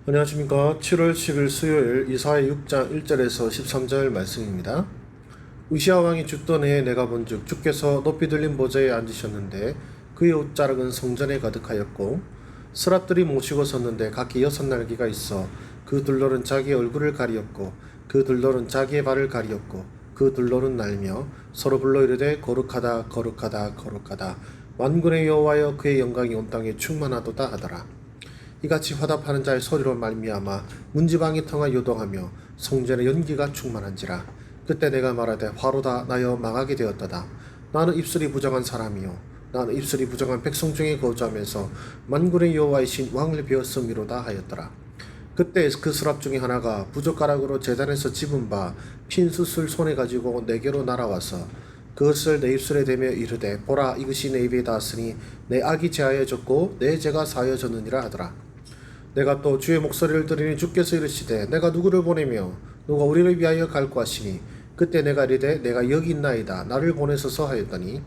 안녕하십니까. 7월 10일 수요일 이사야 6장 1절에서 13절 말씀입니다. 우시아 왕이 죽던 해에 내가 본즉 주께서 높이 들린 보좌에 앉으셨는데 그의 옷자락은 성전에 가득하였고 스랍들이 모시고 섰는데 각기 6날개가 있어 그 둘러는 자기의 얼굴을 가리었고 그 둘러는 자기의 발을 가리었고 그 둘러는 날며 서로 불러 이르되 거룩하다 거룩하다 거룩하다 만군의 여호와여 그의 영광이 온 땅에 충만하도다 하더라. 이같이 화답하는 자의 소리로 말미암아 문지방이 통하 요동하며 성전의 연기가 충만한지라. 그때 내가 말하되 화로다 나여 망하게 되었도다. 나는 입술이 부정한 사람이요 나는 입술이 부정한 백성 중에 거주하면서 만군의 여호와의 신 왕을 배웠음이로다 하였더라. 그때 그 스랍 중에 하나가 부젓가락으로 제단에서 집은 바 핀 숯을 손에 가지고 내게로 날아와서 그것을 내 입술에 대며 이르되 보라 이것이 내 입에 닿았으니 내 악이 제하여졌고 내 죄가 사하여졌느니라 하더라. 내가 또 주의 목소리를 들으니 주께서 이르시되 내가 누구를 보내며 누가 우리를 위하여 갈고 하시니 그때 내가 이르되 내가 여기 있나이다 나를 보내소서 하였더니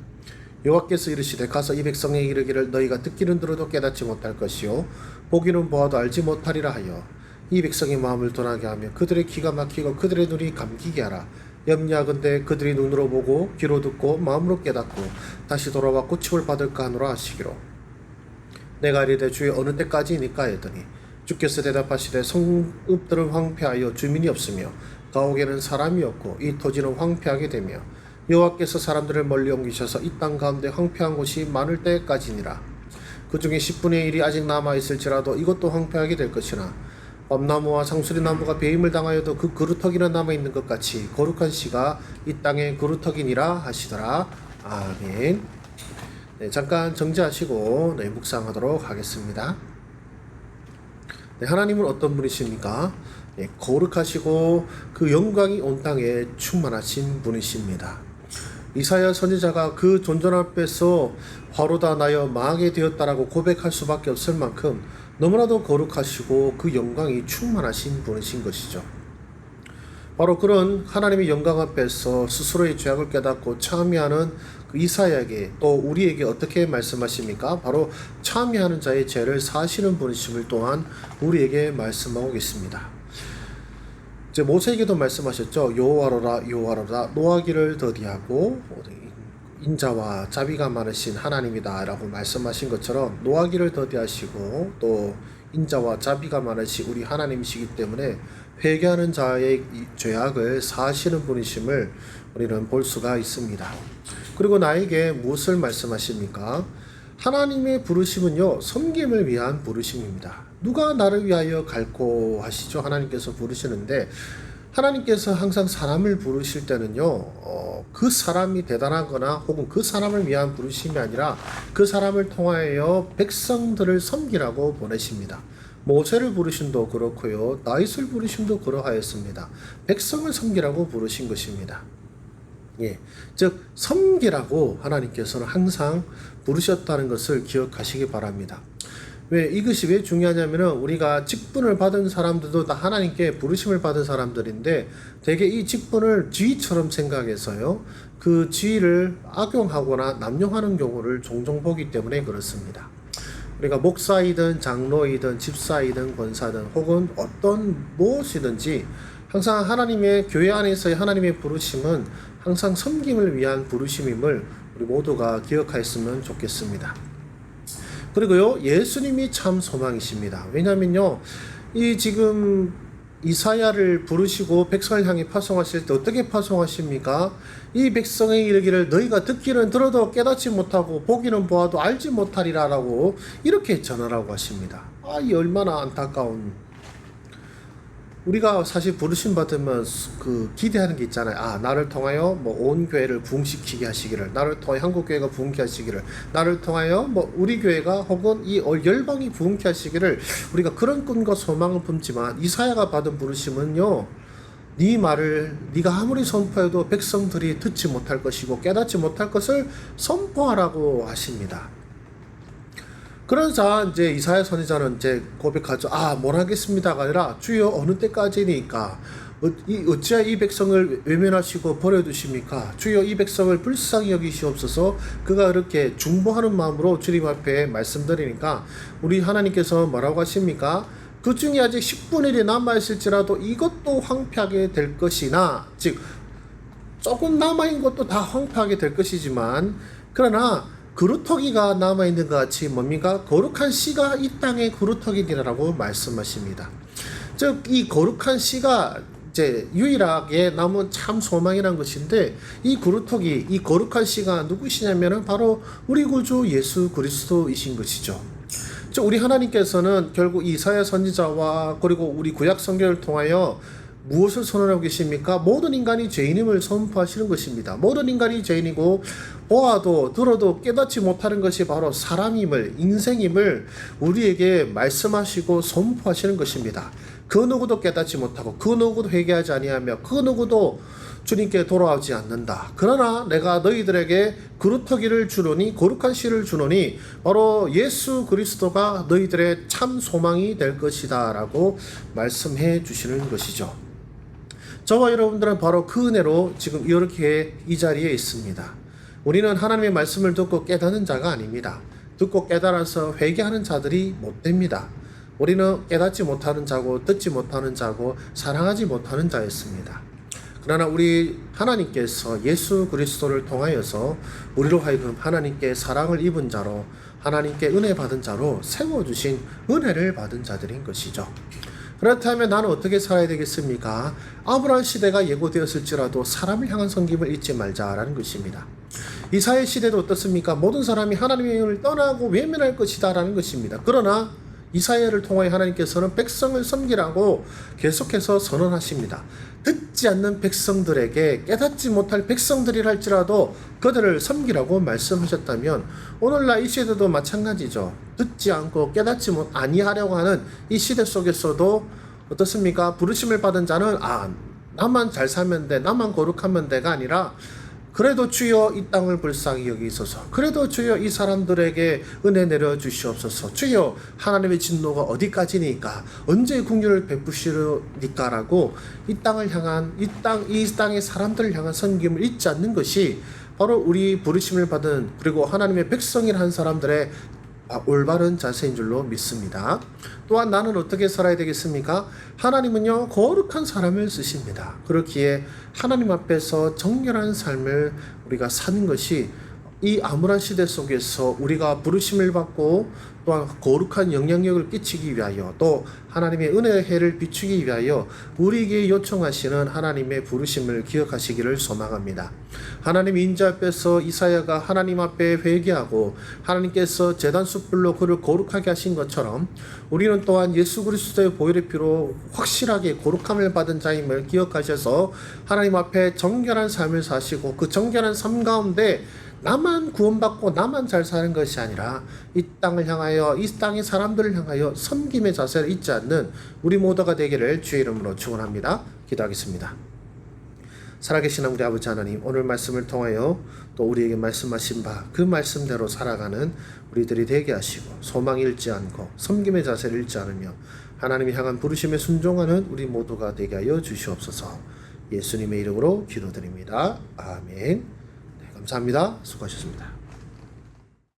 여호와께서 이르시되 가서 이 백성에 이르기를 너희가 듣기는 들어도 깨닫지 못할 것이요 보기는 보아도 알지 못하리라 하여 이 백성의 마음을 둔하게 하며 그들의 귀가 막히고 그들의 눈이 감기게 하라. 염려하건대 그들이 눈으로 보고 귀로 듣고 마음으로 깨닫고 다시 돌아와 고침을 받을까 하노라 하시기로. 내가 이르되 주의 어느 때까지이니까 하였더니 주께서 대답하시되 성읍들은 황폐하여 주민이 없으며 가옥에는 사람이 없고 이 토지는 황폐하게 되며 여호와께서 사람들을 멀리 옮기셔서 이 땅 가운데 황폐한 곳이 많을 때까지니라. 그 중에 10분의 1이 아직 남아있을지라도 이것도 황폐하게 될 것이나 밤나무와 상수리나무가 배임을 당하여도 그 그루터기는 남아있는 것 같이 거룩한 씨가 이 땅의 그루터기니라 하시더라. 아멘. 잠깐 정지하시고 묵상하도록 하겠습니다. 하나님은 어떤 분이십니까? 거룩하시고 그 영광이 온 땅에 충만하신 분이십니다. 이사야 선지자가 그 존전 앞에서 화로다 나여 망하게 되었다라고 고백할 수밖에 없을 만큼 너무나도 거룩하시고 그 영광이 충만하신 분이신 것이죠. 바로 그런 하나님의 영광 앞에서 스스로의 죄악을 깨닫고 참회하는 그 이사야에게 또 우리에게 어떻게 말씀하십니까? 바로 참회하는 자의 죄를 사하시는 분이심을 또한 우리에게 말씀하고 계십니다. 이제 모세에게도 말씀하셨죠. 여호와로라 여호와로라 노하기를 더디하고 인자와 자비가 많으신 하나님이다 라고 말씀하신 것처럼 노하기를 더디하시고 또 인자와 자비가 많으신 우리 하나님이시기 때문에 회개하는 자의 죄악을 사하시는 분이심을 우리는 볼 수가 있습니다. 그리고 나에게 무엇을 말씀하십니까? 하나님의 부르심은요, 섬김을 위한 부르심입니다. 누가 나를 위하여 갈고 하시죠? 하나님께서 부르시는데 하나님께서 항상 사람을 부르실 때는요, 그 사람이 대단하거나 혹은 그 사람을 위한 부르심이 아니라 그 사람을 통하여 백성들을 섬기라고 보내십니다. 모세를 부르심도 그렇고요, 다윗을 부르심도 그러하였습니다. 백성을 섬기라고 부르신 것입니다. 즉 섬기라고 하나님께서는 항상 부르셨다는 것을 기억하시기 바랍니다. 이것이 왜 중요하냐면은 우리가 직분을 받은 사람들도 다 하나님께 부르심을 받은 사람들인데 대개 이 직분을 지위처럼 생각해서요, 그 지위를 악용하거나 남용하는 경우를 종종 보기 때문에 그렇습니다. 우리가 목사이든 장로이든 집사이든 권사든 혹은 어떤 무엇이든지 항상 하나님의 교회 안에서의 하나님의 부르심은 항상 섬김을 위한 부르심임을 우리 모두가 기억하였으면 좋겠습니다. 그리고요, 예수님이 참 소망이십니다. 왜냐면요, 이 지금 이사야를 부르시고 백성을 향해 파송하실 때 어떻게 파송하십니까? 이 백성의 이르기를 너희가 듣기는 들어도 깨닫지 못하고 보기는 보아도 알지 못하리라 라고 이렇게 전하라고 하십니다. 이 얼마나 안타까운. 우리가 사실 부르심 받으면 그 기대하는 게 있잖아요. 나를 통하여 온 교회를 부흥시키게 하시기를, 나를 통하여 한국 교회가 부흥케 하시기를, 나를 통하여 우리 교회가 혹은 이 열방이 부흥케 하시기를, 우리가 그런 꿈과 소망을 품지만 이사야가 받은 부르심은요, 네 말을 네가 아무리 선포해도 백성들이 듣지 못할 것이고 깨닫지 못할 것을 선포하라고 하십니다. 그러자 이제 이사야 선지자는 이제 고백하죠. 뭘 하겠습니다가 아니라 주여 어느 때까지니까 어찌하여 이 백성을 외면하시고 버려두십니까? 주여 이 백성을 불쌍히 여기시옵소서. 그가 이렇게 중보하는 마음으로 주님 앞에 말씀드리니까 우리 하나님께서 뭐라고 하십니까? 그 중에 아직 10분의 1이 남아있을지라도 이것도 황폐하게 될 것이나, 즉 조금 남아있는 것도 다 황폐하게 될 것이지만, 그러나 그루터기가 남아있는 것 같이 뭡니까? 거룩한 씨가 이 땅의 그루터기니라고 말씀하십니다. 즉 이 거룩한 씨가 이제 유일하게 남은 참 소망이란 것인데, 이 그루터기, 이 거룩한 씨가 누구시냐면은 바로 우리 구주 예수 그리스도이신 것이죠. 즉 우리 하나님께서는 결국 이사야 선지자와 그리고 우리 구약 성경을 통하여 무엇을 선언하고 계십니까? 모든 인간이 죄인임을 선포하시는 것입니다. 모든 인간이 죄인이고 보아도 들어도 깨닫지 못하는 것이 바로 사람임을, 인생임을 우리에게 말씀하시고 선포하시는 것입니다. 그 누구도 깨닫지 못하고 그 누구도 회개하지 아니하며 그 누구도 주님께 돌아오지 않는다. 그러나 내가 너희들에게 그루터기를 주노니, 거룩한 씨를 주노니 바로 예수 그리스도가 너희들의 참 소망이 될 것이다 라고 말씀해 주시는 것이죠. 저와 여러분들은 바로 그 은혜로 지금 이렇게 이 자리에 있습니다. 우리는 하나님의 말씀을 듣고 깨닫는 자가 아닙니다. 듣고 깨달아서 회개하는 자들이 못 됩니다. 우리는 깨닫지 못하는 자고 듣지 못하는 자고 사랑하지 못하는 자였습니다. 그러나 우리 하나님께서 예수 그리스도를 통하여서 우리로 하여금 하나님께 사랑을 입은 자로, 하나님께 은혜 받은 자로 세워주신 은혜를 받은 자들인 것이죠. 그렇다면 나는 어떻게 살아야 되겠습니까? 아브라함 시대가 예고되었을지라도 사람을 향한 섬김을 잊지 말자라는 것입니다. 이사야 시대도 어떻습니까? 모든 사람이 하나님을 떠나고 외면할 것이다 라는 것입니다. 그러나 이사야를 통하여 하나님께서는 백성을 섬기라고 계속해서 선언하십니다. 듣지 않는 백성들에게, 깨닫지 못할 백성들이랄지라도 그들을 섬기라고 말씀하셨다면 오늘날 이 시대도 마찬가지죠. 듣지 않고 깨닫지 아니하려고 하는 이 시대 속에서도 어떻습니까? 부르심을 받은 자는 나만 잘 살면 돼, 나만 거룩하면 돼가 아니라 그래도 주여 이 땅을 불쌍히 여기소서, 그래도 주여 이 사람들에게 은혜 내려주시옵소서, 주여 하나님의 진노가 어디까지니까, 언제 긍휼을 베푸시니까 라고 이 땅을 향한, 이 땅의 사람들을 향한 섬김을 잊지 않는 것이 바로 우리 부르심을 받은 그리고 하나님의 백성이라는 사람들의 올바른 자세인 줄로 믿습니다. 또한 나는 어떻게 살아야 되겠습니까? 하나님은요 거룩한 사람을 쓰십니다. 그렇기에 하나님 앞에서 정결한 삶을 우리가 사는 것이 이 암울한 시대 속에서 우리가 부르심을 받고 또한 거룩한 영향력을 끼치기 위하여, 또 하나님의 은혜의 해를 비추기 위하여 우리에게 요청하시는 하나님의 부르심을 기억하시기를 소망합니다. 하나님 인자 앞에서 이사야가 하나님 앞에 회개하고 하나님께서 제단 숯불로 그를 거룩하게 하신 것처럼 우리는 또한 예수 그리스도의 보혈의 피로 확실하게 거룩함을 받은 자임을 기억하셔서 하나님 앞에 정결한 삶을 사시고, 그 정결한 삶 가운데 나만 구원받고 나만 잘 사는 것이 아니라 이 땅을 향하여, 이 땅의 사람들을 향하여 섬김의 자세를 잊지 않는 우리 모두가 되기를 주의 이름으로 축원합니다. 기도하겠습니다. 살아계신 우리 아버지 하나님, 오늘 말씀을 통하여 또 우리에게 말씀하신 바 그 말씀대로 살아가는 우리들이 되게 하시고, 소망 잃지 않고 섬김의 자세를 잃지 않으며 하나님이 향한 부르심에 순종하는 우리 모두가 되게 하여 주시옵소서. 예수님의 이름으로 기도드립니다. 아멘. 감사합니다. 수고하셨습니다.